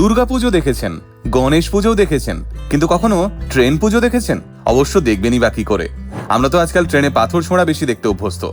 দুর্গাপুজো দেখেছেন, গণেশ পুজোও দেখেছেন, কিন্তু কখনো ট্রেন পুজো দেখেছেন? অবশ্য দেখবেনই বা কি করে। আমরা তো আজকাল ট্রেনে পাথর ছোঁড়া বেশি দেখতে অভ্যস্ত,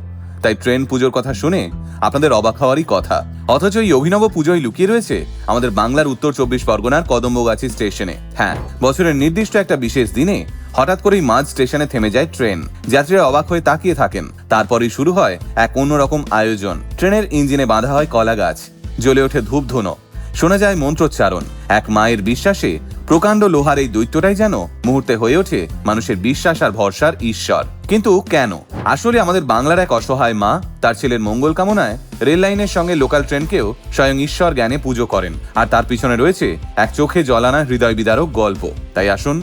তাই ট্রেন পুজোর কথা শুনে আপনাদের অবাক হওয়ারই কথা। অথচ এই অভিনব পুজোয় লুকিয়ে রয়েছে আমাদের বাংলার উত্তর 24 পরগনার কদম্বগাছি স্টেশনে। হ্যাঁ, বছরের নির্দিষ্ট একটা বিশেষ দিনে হঠাৎ করেই মাঝ স্টেশনে থেমে যায় ট্রেন। যাত্রীরা অবাক হয়ে তাকিয়ে থাকেন। তারপরই শুরু হয় এক অন্যরকম আয়োজন। ট্রেনের ইঞ্জিনে বাঁধা হয় কলা গাছ, জ্বলে ওঠে ধূপধুনো, শোনা যায় মন্ত্রোচ্চারণ। এক মায়ের বিশ্বাসে প্রকাণ্ড লোহার এই দৈত্যটাই যেন মুহূর্তে হয়ে ওঠে মানুষের বিশ্বাস আর ভরসার ঈশ্বর। কিন্তু কেন? আসলে আমাদের বাংলার এক অসহায় মা তার ছেলের মঙ্গল কামনায় রেল লাইনের সঙ্গে লোকাল ট্রেনকেও স্বয়ং ঈশ্বর জ্ঞানে পুজো করেন। আর তার পিছনে রয়েছে এক চোখে জলানা হৃদয় বিদারক গল্প। তাই আসুন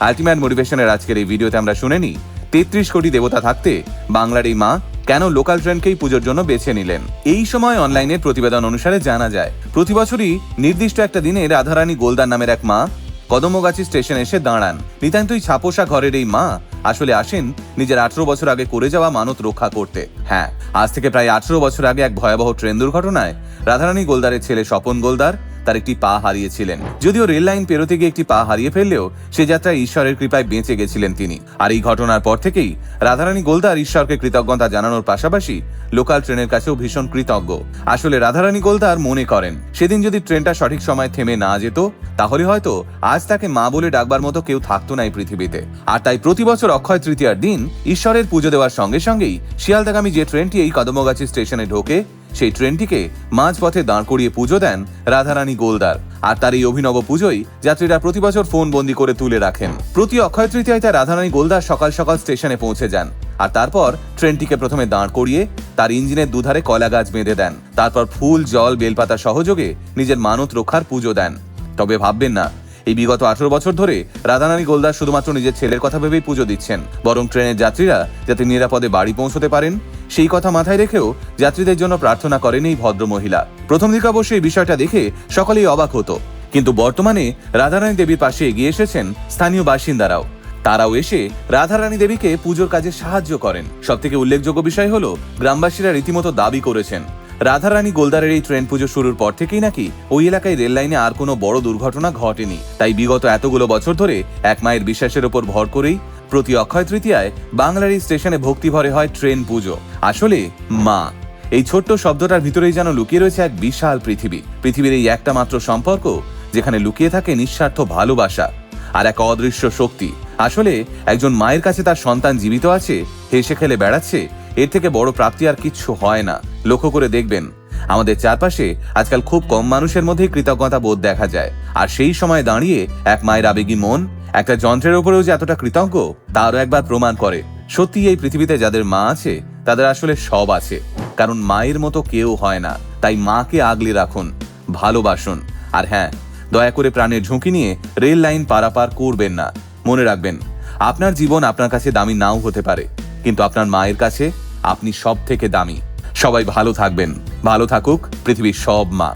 আলটিমেট মোটিভেশনের আজকের এই ভিডিওতে আমরা শুনে নিই 33 কোটি দেবতা থাকতে বাংলার এই মা কেন লোকাল ট্রেনকেই পুজোর জন্য বেছে নিলেন। এই সময় অনলাইনে প্রতিবেদন অনুসারে জানা যায়, প্রতি বছরই নির্দিষ্ট একটা দিনে রাধারানী গোলদার নামের এক মা কদম্বগাছি স্টেশনে এসে দাঁড়ান। নিতান্তই ছাপোষা ঘরের এই মা আসলে আসেন নিজের 18 বছর আগে করে যাওয়া মানত রক্ষা করতে। হ্যাঁ, আজ থেকে প্রায় 18 বছর আগে এক ভয়াবহ ট্রেন দুর্ঘটনায় রাধারানী গোলদারের ছেলে স্বপন গোলদার তার একটি পা হারিয়েছিলেন। যদিও রেল লাইন পেরোতে গিয়ে একটি পা হারিয়ে ফেললেও সে যাত্রায় ঈশ্বরের কৃপায় বেঁচে গেছিলেন তিনি। আর এই ঘটনার পর থেকেই রাধারানী গোলদার ঈশ্বরকে কৃতজ্ঞতা জানানোর পাশাপাশি লোকাল ট্রেনের কাছেও ভীষণ কৃতজ্ঞ। আসলে রাধারানী গোলদার মনে করেন, সেদিন যদি ট্রেনটা সঠিক সময় থেমে না যেত তাহলে হয়তো আজ তাকে মা বলে ডাকবার মতো কেউ থাকতো না এই পৃথিবীতে। আর তাই প্রতি বছর অক্ষয় তৃতীয়ার দিন ঈশ্বরের পুজো দেওয়ার সঙ্গে সঙ্গেই শিয়ালদাগামী যে ট্রেনটি এই কদম্বগাছি স্টেশনে ঢোকে সেই ট্রেনটিকে মাঝপথে দাঁড় করিয়ে পুজো দেন রাধারানী গোলদার। আর তার এই অভিনব পুজোই যাত্রীরা প্রতি বছর ফোন বন্দি করে তুলে রাখেন। প্রতি অক্ষয় তৃতীয়ায় তাই রাধারানী গোলদার সকাল সকাল স্টেশনে পৌঁছে যান। আর তারপর ট্রেনটিকে প্রথমে দাঁড় করিয়ে তার ইঞ্জিনের দুধারে কলা গাছ বেঁধে দেন। তারপর ফুল, জল, বেলপাতা সহযোগে নিজের মানত রক্ষার পুজো দেন। তবে ভাববেন না, এই বিগত 18 বছর ধরে রাধারানী গোলদার শুধুমাত্র নিজের ছেলের কথা ভেবেই পুজো দিচ্ছেন, বরং ট্রেনের যাত্রীরা যাতে নিরাপদে বাড়ি পৌঁছতে পারেন সেই কথা মাথায় রেখেও যাত্রীদের জন্য প্রার্থনা করেন এই ভদ্র মহিলা। প্রথম দিকে অবশ্য এই বিষয়টা দেখে সকলেই অবাক হতো, কিন্তু বর্তমানে রাধারানী দেবীর পাশে এগিয়ে এসেছেন স্থানীয় বাসিন্দারাও। তারাও এসে রাধারানী দেবীকে পুজোর কাজে সাহায্য করেন। সব থেকে উল্লেখযোগ্য বিষয় হলো, গ্রামবাসীরা রীতিমতো দাবি করেছেন রাধারানী গোলদারের এই ট্রেন পুজো শুরুর পর থেকেই নাকি ওই এলাকায় রেল লাইনে আর কোনো বড় দুর্ঘটনা ঘটেনি। তাই বিগত এতগুলো বছর ধরে এক মায়ের বিশ্বাসের উপর ভর করেই প্রতি অক্ষয় তৃতীয়ায় বাংলার এই স্টেশনে ভক্তি ভরে হয় ট্রেন পুজো। আসলে মা এই ছোট্ট শব্দটার ভিতরেই যেন লুকিয়ে রয়েছে এক বিশাল পৃথিবী। পৃথিবীর এই একটা মাত্র সম্পর্ক যেখানে লুকিয়ে থাকে নিঃস্বার্থ ভালোবাসা আর এক অদৃশ্য শক্তি। আসলে একজন মায়ের কাছে তার সন্তান জীবিত আছে, হেসে খেলে বেড়াচ্ছে, এর থেকে বড় প্রাপ্তি আর কিচ্ছু হয় না। লক্ষ্য করে দেখবেন, আমাদের চারপাশে আজকাল খুব কম মানুষের মধ্যেই কৃতজ্ঞতা বোধ দেখা যায়। আর সেই সময় দাঁড়িয়ে এক মায়ের আবেগী মন একটা যন্ত্রের উপরেও যে এতটা কৃতজ্ঞ তারও একবার প্রমাণ করে, সত্যি এই পৃথিবীতে যাদের মা আছে তাদের আসলে সব আছে। কারণ মায়ের মতো কেউ হয় না। তাই মাকে আগলে রাখুন, ভালোবাসুন। আর হ্যাঁ, দয়া করে প্রাণের ঝুঁকি নিয়ে রেল লাইন পারাপার করবেন না। মনে রাখবেন, আপনার জীবন আপনার কাছে দামি নাও হতে পারে, কিন্তু আপনার মায়ের কাছে আপনি সব থেকে দামি। সবাই ভালো থাকবেন, ভালো থাকুক পৃথিবীর সব মা।